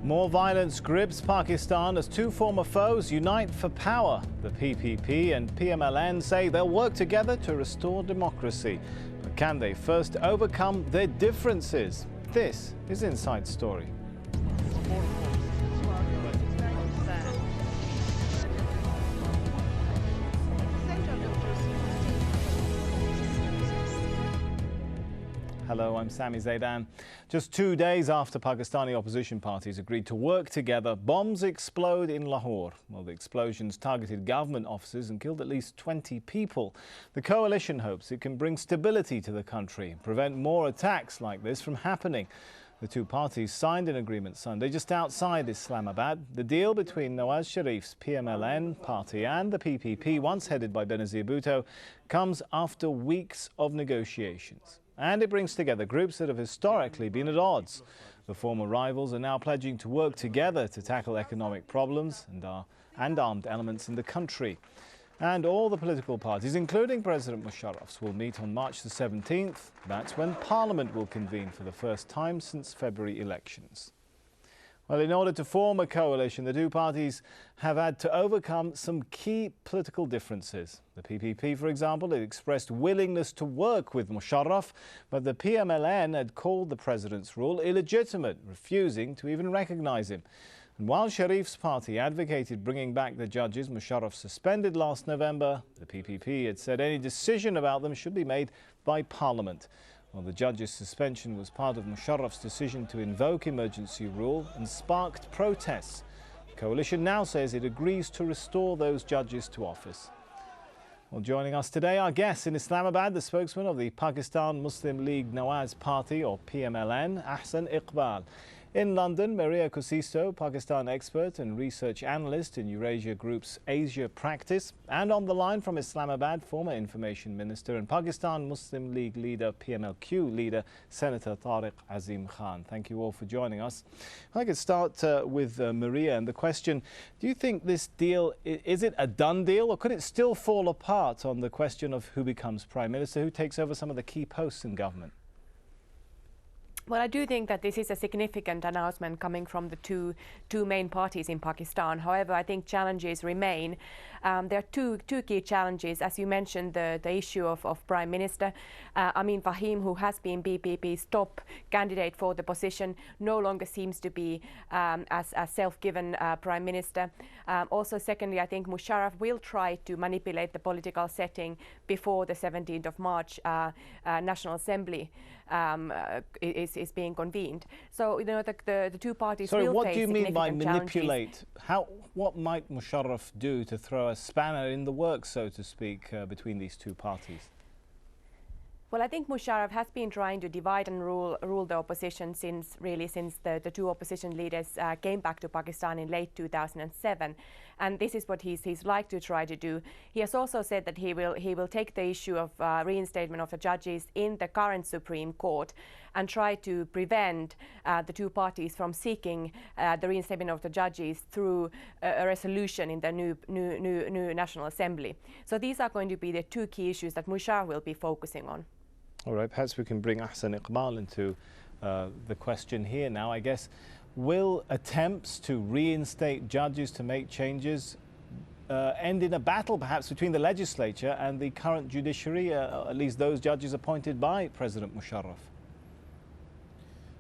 More violence grips Pakistan as two former foes unite for power. The PPP and PMLN say they'll work together to restore democracy. But can they first overcome their differences? This is Inside Story. Hello, I'm Sami Zaidan. Just 2 days after Pakistani opposition parties agreed to work together, bombs explode in Lahore. Well, the explosions targeted government offices and killed at least 20 people. The coalition hopes it can bring stability to the country and prevent more attacks like this from happening. The two parties signed an agreement Sunday just outside Islamabad. The deal between Nawaz Sharif's PMLN party and the PPP, once headed by Benazir Bhutto, comes after weeks of negotiations. And it brings together groups that have historically been at odds. The former rivals are now pledging to work together to tackle economic problems and armed elements in the country. And all the political parties, including President Musharraf's, will meet on March the 17th. That's when Parliament will convene for the first time since February elections. Well, in order to form a coalition, the two parties have had to overcome some key political differences. The PPP, for example, had expressed willingness to work with Musharraf, but the PMLN had called the president's rule illegitimate, refusing to even recognise him. And while Sharif's party advocated bringing back the judges Musharraf suspended last November, the PPP had said any decision about them should be made by Parliament. Well, the judges' suspension was part of Musharraf's decision to invoke emergency rule and sparked protests. The coalition now says it agrees to restore those judges to office. Well, joining us today, our guest in Islamabad, the spokesman of the Pakistan Muslim League Nawaz Party, or PMLN, Ahsan Iqbal. In London, Maria Kusisto, Pakistan expert and research analyst in Eurasia Group's Asia practice. And on the line from Islamabad, former Information Minister and Pakistan Muslim League leader, PMLQ leader, Senator Tariq Azim Khan. Thank you all for joining us. I could start with Maria and the question, do you think this deal, is it a done deal, or could it still fall apart on the question of who becomes Prime Minister, who takes over some of the key posts in government? Well, I do think that this is a significant announcement coming from the two main parties in Pakistan. However, I think challenges remain. There are two key challenges. As you mentioned, the issue of Prime Minister. Amin Fahim, who has been BPP's top candidate for the position, no longer seems to be as self-given Prime Minister. Also, secondly, I think Musharraf will try to manipulate the political setting before the 17th of March National Assembly is being convened. So, you know, the two parties will face significant challenges. Sorry, what do you mean by manipulate? What might Musharraf do to throw a spanner in the works, so to speak, between these two parties? Well, I think Musharraf has been trying to divide and rule the opposition since the two opposition leaders came back to Pakistan in late 2007, and this is what he's like to try to do. He has also said that he will take the issue of reinstatement of the judges in the current Supreme Court and try to prevent the two parties from seeking the reinstatement of the judges through a resolution in the new National Assembly. So these are going to be the two key issues that Musharraf will be focusing on. All right, perhaps we can bring Ahsan Iqbal into the question here now. I guess, will attempts to reinstate judges to make changes end in a battle perhaps between the legislature and the current judiciary, at least those judges appointed by President Musharraf?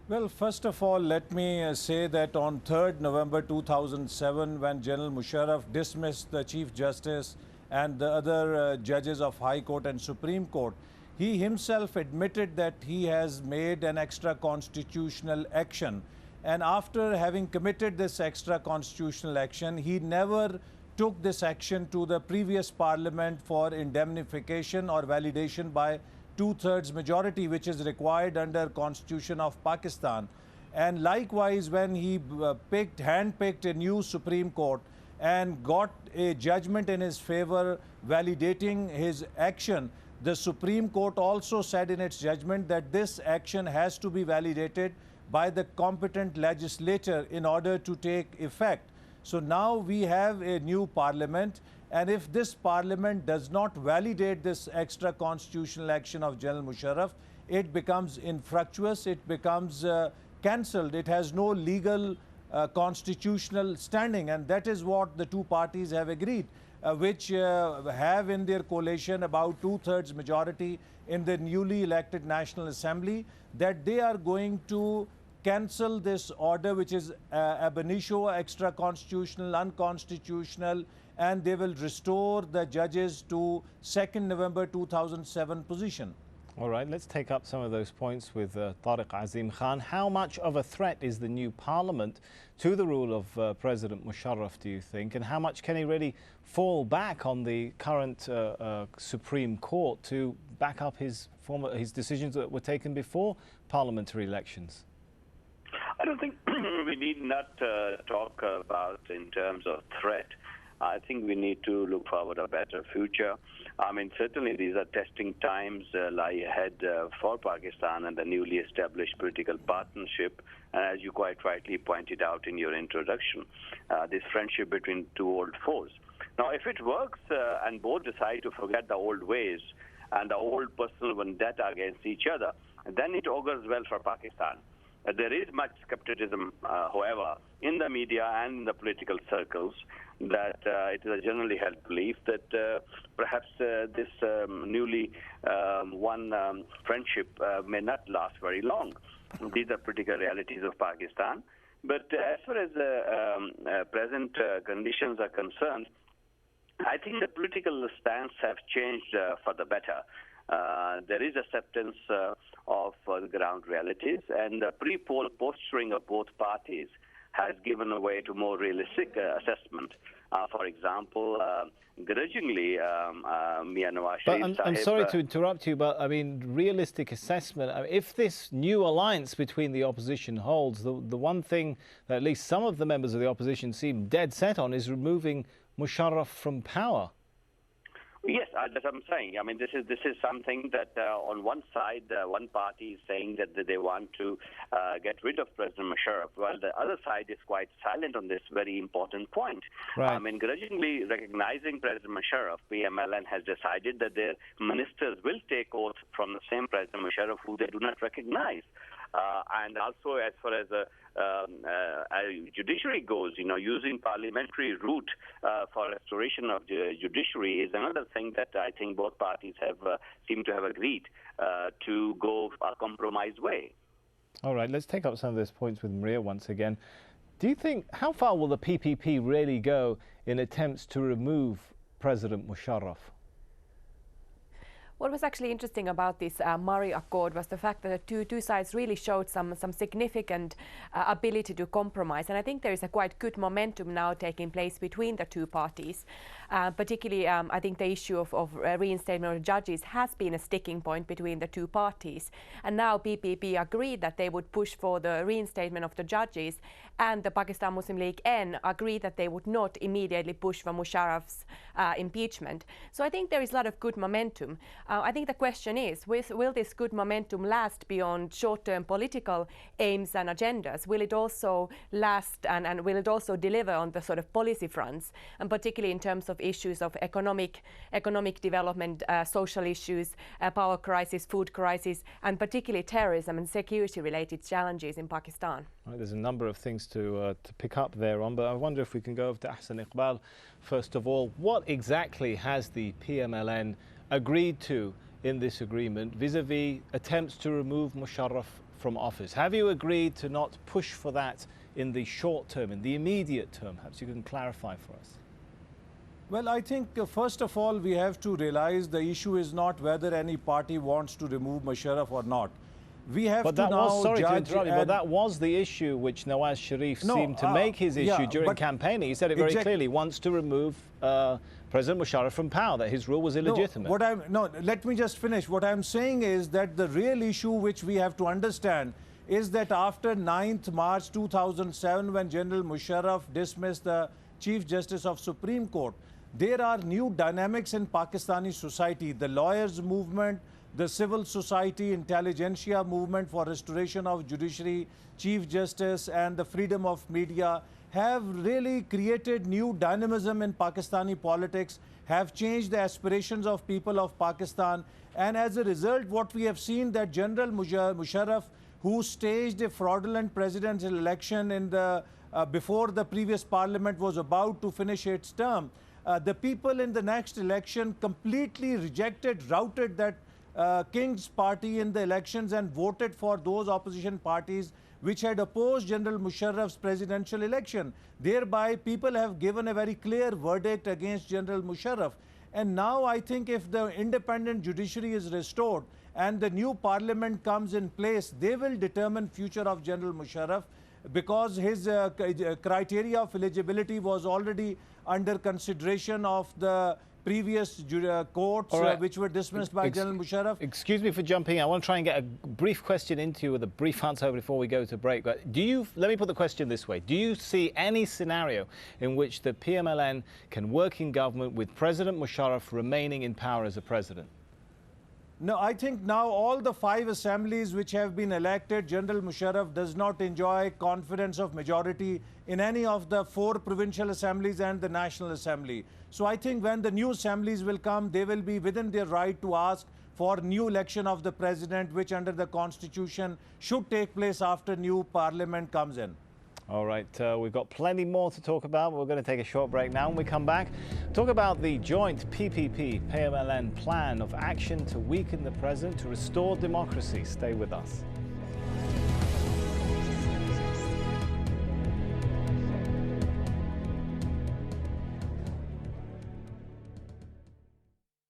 Well, first of all, let me say that on 3rd November 2007, when General Musharraf dismissed the Chief Justice and the other judges of High Court and Supreme Court, he himself admitted that he has made an extra constitutional action. And after having committed this extra constitutional action, he never took this action to the previous parliament for indemnification or validation by 2/3 majority, which is required under Constitution of Pakistan. And likewise, when he handpicked a new Supreme Court and got a judgment in his favor validating his action, the Supreme Court also said in its judgment that this action has to be validated by the competent legislature in order to take effect. So now we have a new parliament, and if this parliament does not validate this extra constitutional action of General Musharraf, it becomes infructuous, it becomes cancelled. It has no legal constitutional standing, and that is what the two parties have agreed, which have in their coalition about 2/3 majority in the newly elected National Assembly, that they are going to cancel this order, which is ab initio, extra constitutional, unconstitutional, and they will restore the judges to 2nd November 2007 position. All right, let's take up some of those points with Tariq Azim Khan. How much of a threat is the new parliament to the rule of President Musharraf, do you think? And how much can he really fall back on the current Supreme Court to back up his decisions that were taken before parliamentary elections? I don't think we need not talk about in terms of threat. I think we need to look forward a better future. I mean, certainly these are testing times lie ahead for Pakistan and the newly established political partnership. And as you quite rightly pointed out in your introduction, this friendship between two old foes. Now, if it works and both decide to forget the old ways and the old personal vendetta against each other, then it augurs well for Pakistan. There is much skepticism, however, in the media and in the political circles that it is a generally held belief that perhaps this newly won friendship may not last very long. These are political realities of Pakistan. But as far as present conditions are concerned, I think the political stance have changed for the better. There is acceptance of the ground realities, and the pre-poll posturing of both parties has given way to more realistic assessment. For example, grudgingly, Mia Nawaz Sharif But I'm sorry to interrupt you, but I mean, realistic assessment. I mean, if this new alliance between the opposition holds, the one thing that at least some of the members of the opposition seem dead set on is removing Musharraf from power. Yes, that's what I'm saying. I mean, this is something that on one side, one party is saying that they want to get rid of President Musharraf, while the other side is quite silent on this very important point. Right. I mean, grudgingly recognizing President Musharraf, PMLN has decided that their ministers will take oath from the same President Musharraf who they do not recognize. And also, as far as the judiciary goes, using parliamentary route for restoration of the judiciary is another thing that I think both parties have seem to have agreed to go a compromised way. All right, let's take up some of those points with Maria once again. Do you think, how far will the PPP really go in attempts to remove President Musharraf? What was actually interesting about this Murray Accord was the fact that the two sides really showed some significant ability to compromise. And I think there is a quite good momentum now taking place between the two parties. Particularly, I think the issue of reinstatement of judges has been a sticking point between the two parties. And now PPP agreed that they would push for the reinstatement of the judges, and the Pakistan Muslim League N agreed that they would not immediately push for Musharraf's impeachment. So I think there is a lot of good momentum. I think the question is, will this good momentum last beyond short-term political aims and agendas? Will it also last and will it also deliver on the sort of policy fronts, and particularly in terms of issues of economic development, social issues, power crisis, food crisis, and particularly terrorism and security-related challenges in Pakistan? Right, there's a number of things to pick up there on, but I wonder if we can go over to Ahsan Iqbal. First of all, what exactly has the PMLN agreed to in this agreement vis-a-vis attempts to remove Musharraf from office? Have you agreed to not push for that in the short term, in the immediate term? Perhaps you can clarify for us. Well, I think first of all, we have to realize the issue is not whether any party wants to remove Musharraf or not. We have but to that now was, sorry to judge. interrupt you, but that was the issue which Nawaz Sharif seemed to make his issue during campaigning. He said it very clearly, wants to remove President Musharraf from power, that his rule was illegitimate. Let me just finish. What I'm saying is that the real issue which we have to understand is that after 9th March 2007, when General Musharraf dismissed the Chief Justice of Supreme Court, there are new dynamics in Pakistani society. The lawyers movement, the civil society, intelligentsia movement for restoration of judiciary, Chief Justice, and the freedom of media have really created new dynamism in Pakistani politics, have changed the aspirations of people of Pakistan. And as a result, what we have seen that General Musharraf, who staged a fraudulent presidential election in the before the previous parliament was about to finish its term. The people in the next election completely rejected, routed that King's party in the elections and voted for those opposition parties which had opposed General Musharraf's presidential election. Thereby, people have given a very clear verdict against General Musharraf. And now I think if the independent judiciary is restored and the new parliament comes in place, they will determine future of General Musharraf, because his criteria of eligibility was already under consideration of the previous courts, right, which were dismissed by General Musharraf. Excuse me for jumping in. I want to try and get a brief question into you with a brief answer before we go to break. But let me put the question this way. Do you see any scenario in which the PMLN can work in government with President Musharraf remaining in power as a president? No, I think now all the 5 assemblies which have been elected, General Musharraf does not enjoy confidence of majority in any of the 4 provincial assemblies and the National Assembly. So I think when the new assemblies will come, they will be within their right to ask for new election of the president, which under the constitution should take place after new parliament comes in. All right, we've got plenty more to talk about. We're going to take a short break now. When we come back, talk about the joint PPP-PMLN plan of action to weaken the president to restore democracy. Stay with us.